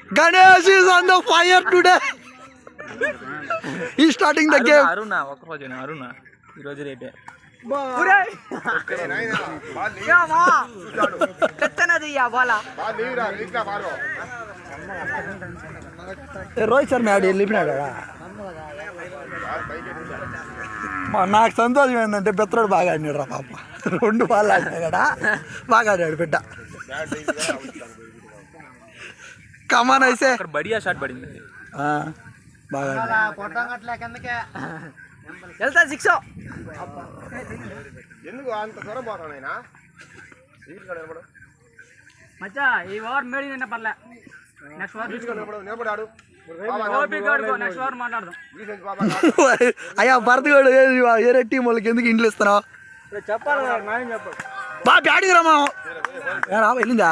Ganesh is on the fire today. He's starting the game. Aruna, Aruna. Rohit Sharma ఆడి వెళ్ళిపోయినాడా నాకు సంతోషం ఏంటంటే బెత్తరోడు బాగా ఆడినాడు రా పాప 2 బాల్ ఆడినాడా బాగా ఆడాడు బిడ్డ కమాన్ అయితే బడియా షాట్ పడింది బాగా వెళ్తా 6 ఎందుకు అంత దూరం పోతానైనా మచ్చా ఈ ఓవర్ మేడి నిన్న పర్లే నెక్స్ట్ ఓవర్ నిలబడాడు నెక్స్ట్ ఓవర్ మాట్లాడదాం అయ్యా భరత్ వేరే టీం వాళ్ళకి ఎందుకు ఇంట్లో ఇస్తున్నావు చెప్పాలి చెప్పాలి బా బ్యాటింగ్ రామా వెళ్ళిందా